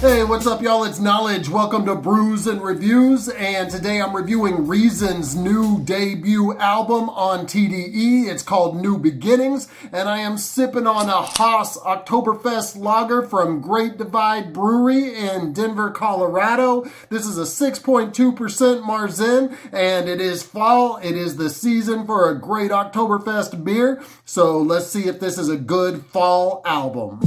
Hey, what's up, y'all? It's Knowledge. Welcome to Brews and Reviews, and today I'm reviewing Reason's new debut album on TDE. It's called New Beginnings, and I am sipping on a Hoss Oktoberfest lager from Great Divide Brewery in Denver, Colorado. This is a 6.2% Marzen, and it is fall. It is the season for a great Oktoberfest beer, so let's see if this is a good fall album.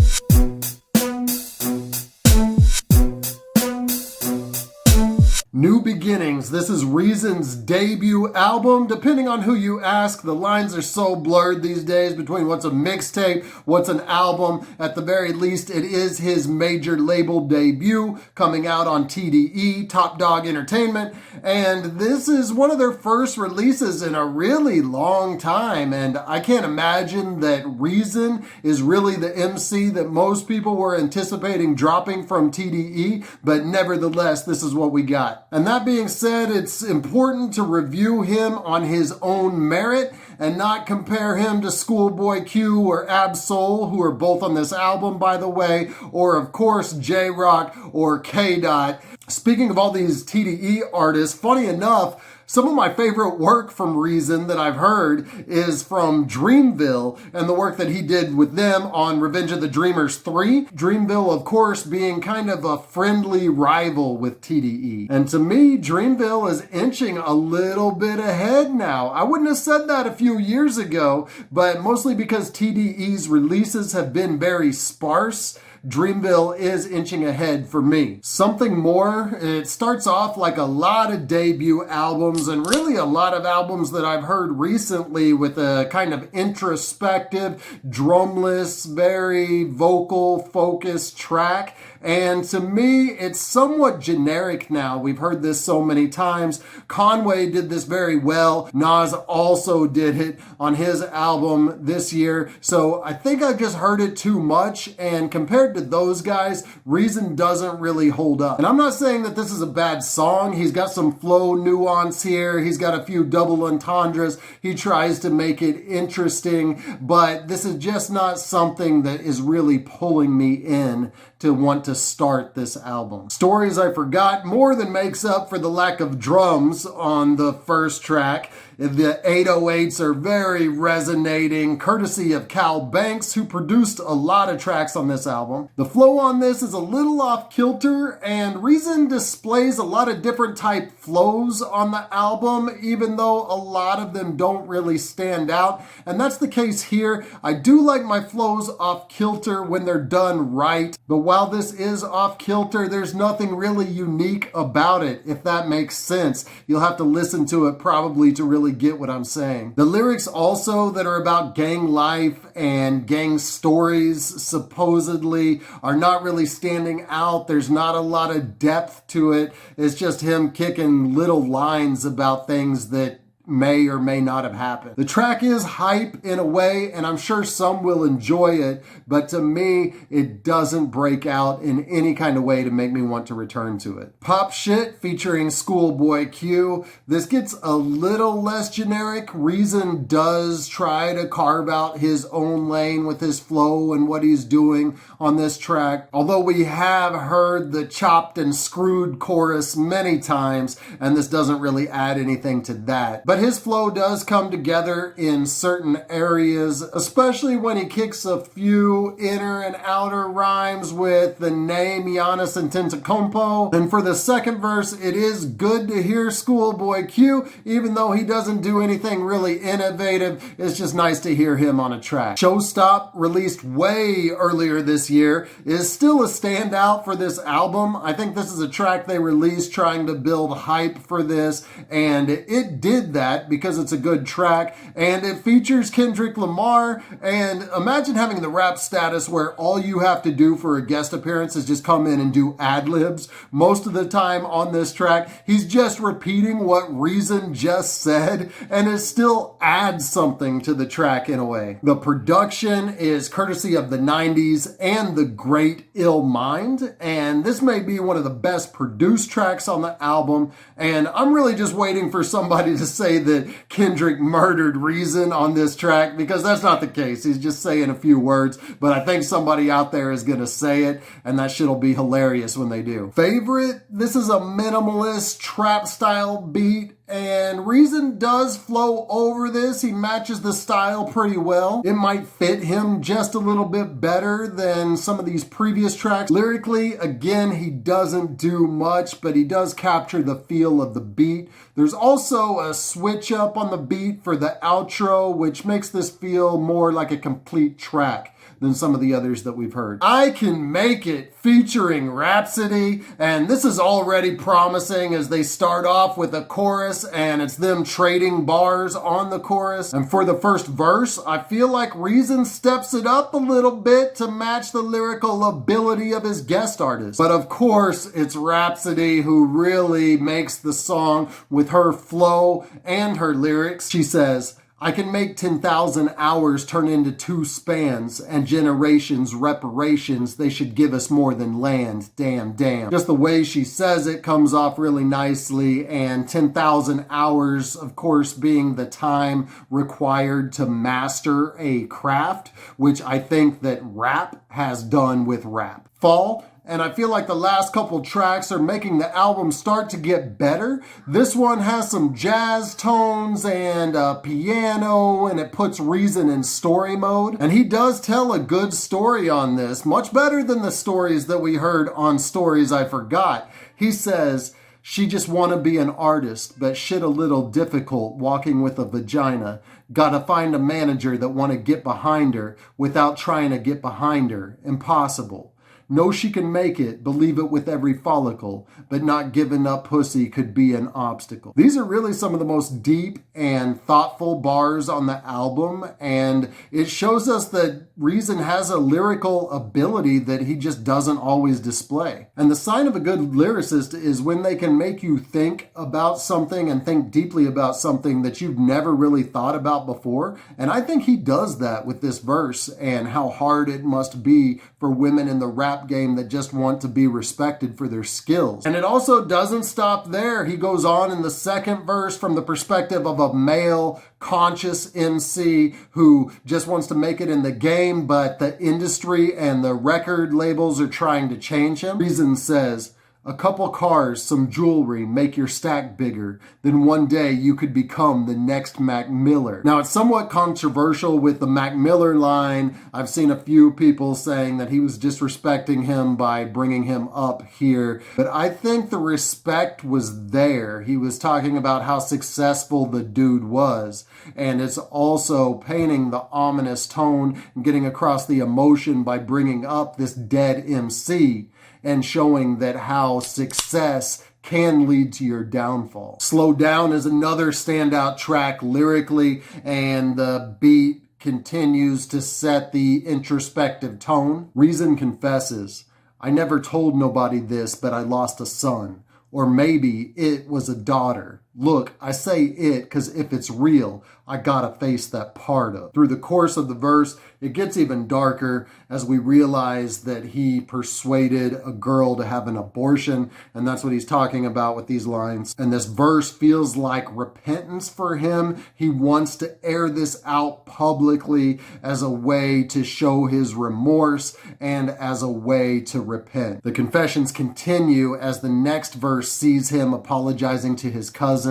New Beginnings. This is Reason's debut album. Depending on who you ask, the lines are so blurred these days between what's a mixtape, what's an album. At the very least, it is his major label debut coming out on TDE, Dawg Entertainment. And this is one of their first releases in a really long time. And I can't imagine that Reason is really the MC that most people were anticipating dropping from TDE. But nevertheless, this is what we got. And that being said, it's important to review him on his own merit and not compare him to Schoolboy Q or Ab-Soul, who are both on this album, by the way, or of course J-Rock or K-Dot. Speaking of all these TDE artists, funny enough, some of my favorite work from Reason that I've heard is from Dreamville and the work that he did with them on Revenge of the Dreamers 3. Dreamville, of course, being kind of a friendly rival with TDE. And to me, Dreamville is inching a little bit ahead now. I wouldn't have said that a few years ago, but mostly because TDE's releases have been very sparse. Dreamville is inching ahead for me. Something more, it starts off like a lot of debut albums and really a lot of albums that I've heard recently with a kind of introspective, drumless, very vocal focused track. And to me, it's somewhat generic now. We've heard this so many times. Conway did this very well. Nas also did it on his album this year. So I think I've just heard it too much. And compared to those guys, Reason doesn't really hold up. And I'm not saying that this is a bad song. He's got some flow nuance here. He's got a few double entendres. He tries to make it interesting. But this is just not something that is really pulling me in to want to start this album. Stories I Forgot more than makes up for the lack of drums on the first track. The 808s are very resonating, courtesy of Kal Banx, who produced a lot of tracks on this album. The flow on this is a little off kilter, and Reason displays a lot of different type flows on the album, even though a lot of them don't really stand out. And that's the case here. I do like my flows off kilter when they're done right, but while this is off kilter, there's nothing really unique about it, if that makes sense. You'll have to listen to it probably to really get what I'm saying. The lyrics also that are about gang life and gang stories supposedly are not really standing out. There's not a lot of depth to it. It's just him kicking little lines about things that may or may not have happened. The track is hype in a way, and I'm sure some will enjoy it, but to me, it doesn't break out in any kind of way to make me want to return to it. Pop Shit featuring Schoolboy Q. This gets a little less generic. Reason does try to carve out his own lane with his flow and what he's doing on this track, although we have heard the chopped and screwed chorus many times, and this doesn't really add anything to that. But his flow does come together in certain areas, especially when he kicks a few inner and outer rhymes with the name Giannis Antetokounmpo. And for the second verse, it is good to hear Schoolboy Q, even though he doesn't do anything really innovative. It's just nice to hear him on a track. Showstop, released way earlier this year, is still a standout for this album. I think this is a track they released trying to build hype for this, and it did that because it's a good track, and it features Kendrick Lamar. And imagine having the rap status where all you have to do for a guest appearance is just come in and do ad-libs. Most of the time on this track, he's just repeating what Reason just said, and it still adds something to the track in a way. The production is courtesy of the 90s and the great Illmind, and this may be one of the best produced tracks on the album, and I'm really just waiting for somebody to say say that Kendrick murdered Reason on this track, because that's not the case. He's just saying a few words, but I think somebody out there is going to say it, and that shit'll be hilarious when they do. Favorite? This is a minimalist trap style beat, and Reason does flow over this. He matches the style pretty well. It might fit him just a little bit better than some of these previous tracks. Lyrically, again, he doesn't do much, but he does capture the feel of the beat. There's also a switch up on the beat for the outro, which makes this feel more like a complete track than some of the others that we've heard. I Can Make It featuring Rapsody, and this is already promising as they start off with a chorus and it's them trading bars on the chorus. And for the first verse, I feel like Reason steps it up a little bit to match the lyrical ability of his guest artist. But of course, it's Rapsody who really makes the song with her flow and her lyrics. She says, I can make 10,000 hours turn into 2 spans, and generations reparations. They should give us more than land. Damn, damn. Just the way she says it comes off really nicely, and 10,000 hours, of course, being the time required to master a craft, which I think that rap has done with rap. Fall. And I feel like the last couple tracks are making the album start to get better. This one has some jazz tones and piano, and it puts Reason in story mode. And he does tell a good story on this, much better than the stories that we heard on Stories I Forgot. He says, she just wanna be an artist, but shit a little difficult walking with a vagina. Gotta find a manager that wanna get behind her without trying to get behind her. Impossible. Know she can make it, believe it with every follicle, but not giving up pussy could be an obstacle. These are really some of the most deep and thoughtful bars on the album, and it shows us that Reason has a lyrical ability that he just doesn't always display. And the sign of a good lyricist is when they can make you think about something and think deeply about something that you've never really thought about before. And I think he does that with this verse, and how hard it must be for women in the rap game that just want to be respected for their skills. And it also doesn't stop there. He goes on in the second verse from the perspective of a male conscious MC who just wants to make it in the game, but the industry and the record labels are trying to change him. Reason says, a couple cars, some jewelry, make your stack bigger. Then one day you could become the next Mac Miller. Now, it's somewhat controversial with the Mac Miller line. I've seen a few people saying that he was disrespecting him by bringing him up here. But I think the respect was there. He was talking about how successful the dude was. And it's also painting the ominous tone and getting across the emotion by bringing up this dead MC. And showing that how success can lead to your downfall. Slow Down is another standout track lyrically, and the beat continues to set the introspective tone. Reason confesses, I never told nobody this, but I lost a son. Or maybe it was a daughter. Look, I say it because if it's real, I gotta face that part of. Through the course of the verse, it gets even darker as we realize that he persuaded a girl to have an abortion, and that's what he's talking about with these lines. And this verse feels like repentance for him. He wants to air this out publicly as a way to show his remorse and as a way to repent. The confessions continue as the next verse sees him apologizing to his cousin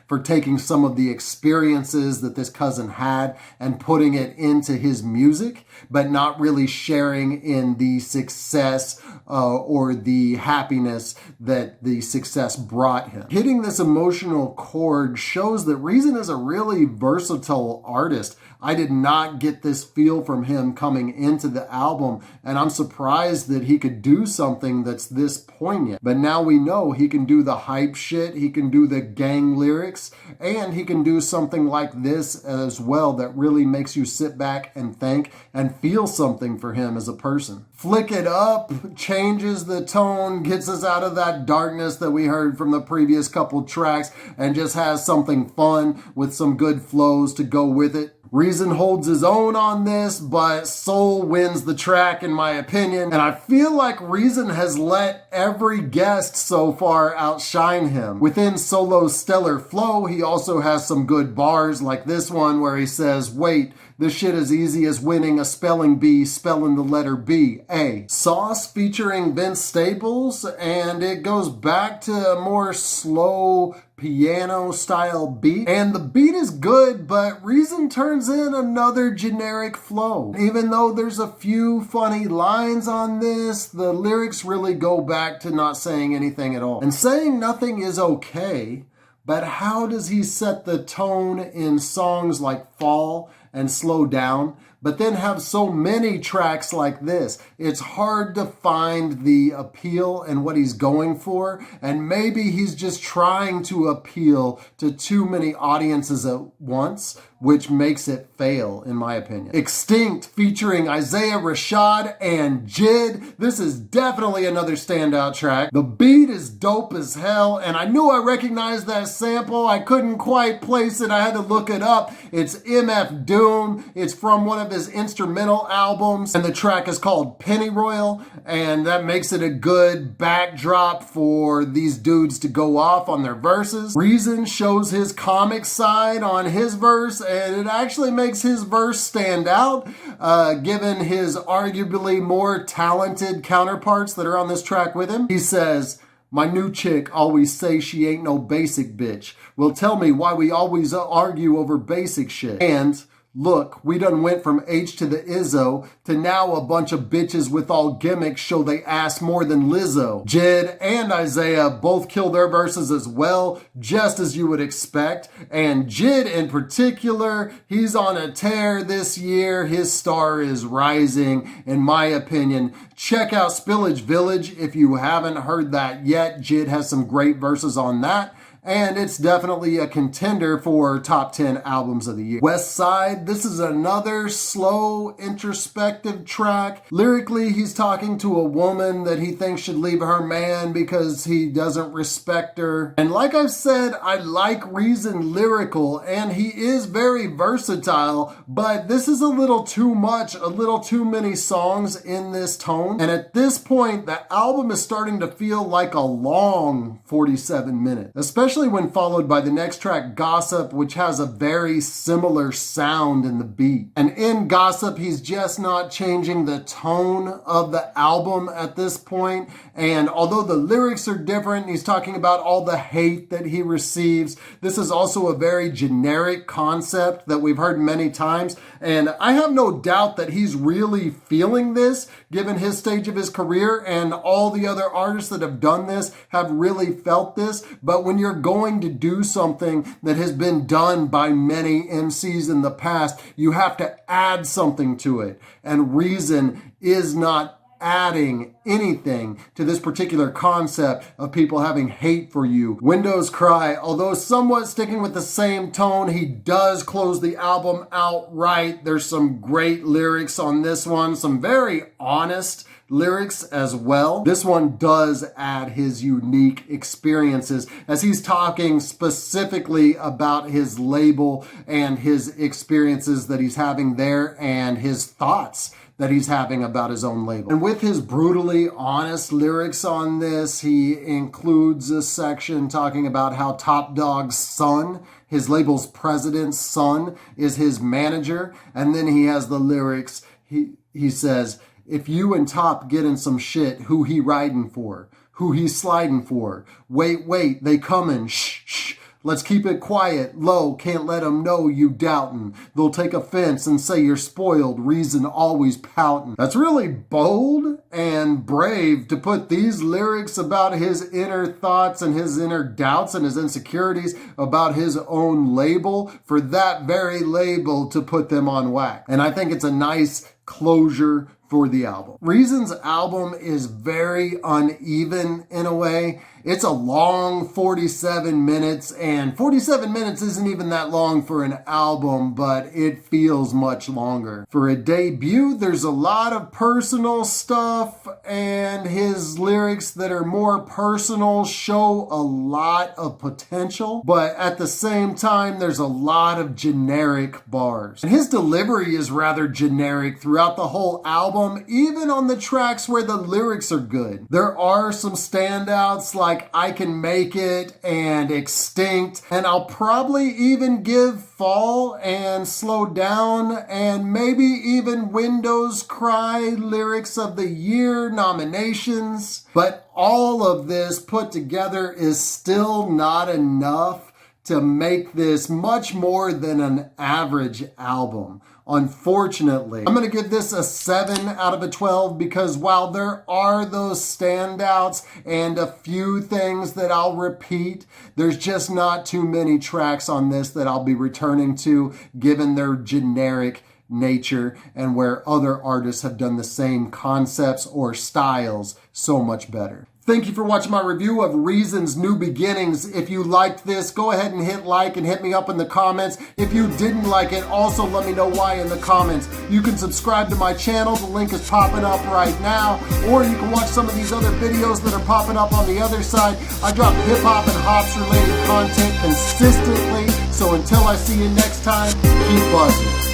for taking some of the experiences that this cousin had and putting it into his music, but not really sharing in the success or the happiness that the success brought him. Hitting this emotional chord shows that Reason is a really versatile artist. I did not get this feel from him coming into the album, and I'm surprised that he could do something that's this poignant. But now we know he can do the hype shit, he can do the gang lyrics, and he can do something like this as well that really makes you sit back and think and feel something for him as a person. Flick It Up changes the tone, gets us out of that darkness that we heard from the previous couple tracks, and just has something fun with some good flows to go with it. Reason holds his own on this, but Soul wins the track in my opinion. And I feel like Reason has let every guest so far outshine him. Within Solo's stellar flow, he also has some good bars like this one where he says, wait, this shit is easy as winning a spelling bee, spelling the letter B, A. Sauce featuring Vince Staples, and it goes back to a more slow piano style beat. And the beat is good, but Reason turns in another generic flow. Even though there's a few funny lines on this, the lyrics really go back to not saying anything at all. And saying nothing is okay, but how does he set the tone in songs like Fall and Slow Down, but then have so many tracks like this? It's hard to find the appeal and what he's going for, and maybe he's just trying to appeal to too many audiences at once, which makes it fail, in my opinion. Extinct featuring Isiah Rashad and JID. This is definitely another standout track. The beat is dope as hell, and I knew I recognized that sample. I couldn't quite place it. I had to look it up. It's MF Doom. It's from one of his instrumental albums, and the track is called Pennyroyal, and that makes it a good backdrop for these dudes to go off on their verses. Reason shows his comic side on his verse, and it actually makes his verse stand out, given his arguably more talented counterparts that are on this track with him. He says, my new chick always say she ain't no basic bitch. Well, tell me why we always argue over basic shit. And look, we done went from H to the Izzo to now a bunch of bitches with all gimmicks show they ass more than Lizzo. JID and Isiah both kill their verses as well, just as you would expect. And JID in particular, he's on a tear this year. His star is rising, in my opinion. Check out Spillage Village if you haven't heard that yet. JID has some great verses on that. And it's definitely a contender for top 10 albums of the year. West Side, this is another slow, introspective track. Lyrically, he's talking to a woman that he thinks should leave her man because he doesn't respect her. And like I've said, I like Reason lyrical, and he is very versatile, but this is a little too much, a little too many songs in this tone. And at this point, the album is starting to feel like a long 47 minutes, especially when followed by the next track, Gossip, which has a very similar sound in the beat. And in Gossip, he's just not changing the tone of the album at this point. And although the lyrics are different, he's talking about all the hate that he receives. This is also a very generic concept that we've heard many times. And I have no doubt that he's really feeling this, given his stage of his career, and all the other artists that have done this have really felt this. But when you're going to do something that has been done by many MCs in the past, you have to add something to it. And Reason is not adding anything to this particular concept of people having hate for you. Windows Cry, although somewhat sticking with the same tone, he does close the album out right. There's some great lyrics on this one, some very honest lyrics as well. This one does add his unique experiences as he's talking specifically about his label and his experiences that he's having there and his thoughts that he's having about his own label. And with his brutally honest lyrics on this, he includes a section talking about how Top Dog's son, his label's president's son, is his manager. And then he has the lyrics, he says, if you and Top get in some shit, who he riding for? Who he sliding for? Wait, they coming, shh. Let's keep it quiet, low, can't let them know you doubting. They'll take offense and say you're spoiled, Reason always pouting. That's really bold and brave to put these lyrics about his inner thoughts and his inner doubts and his insecurities about his own label for that very label to put them on wax. And I think it's a nice closure for the album. Reason's album is very uneven in a way. It's a long 47 minutes, and 47 minutes isn't even that long for an album, but it feels much longer. For a debut, there's a lot of personal stuff, and his lyrics that are more personal show a lot of potential, but at the same time, there's a lot of generic bars. And his delivery is rather generic throughout the whole album, even on the tracks where the lyrics are good. There are some standouts like I Can Make It and Extinct, and I'll probably even give Fall and Slow Down and maybe even Windows Cry Lyrics of the Year nominations. But all of this put together is still not enough to make this much more than an average album. Unfortunately, I'm going to give this a 7 out of a 12 because while there are those standouts and a few things that I'll repeat, there's just not too many tracks on this that I'll be returning to given their generic nature and where other artists have done the same concepts or styles so much better. Thank you for watching my review of Reason's New Beginnings. If you liked this, go ahead and hit like and hit me up in the comments. If you didn't like it, also let me know why in the comments. You can subscribe to my channel. The link is popping up right now. Or you can watch some of these other videos that are popping up on the other side. I drop hip-hop and hops related content consistently. So until I see you next time, keep buzzing.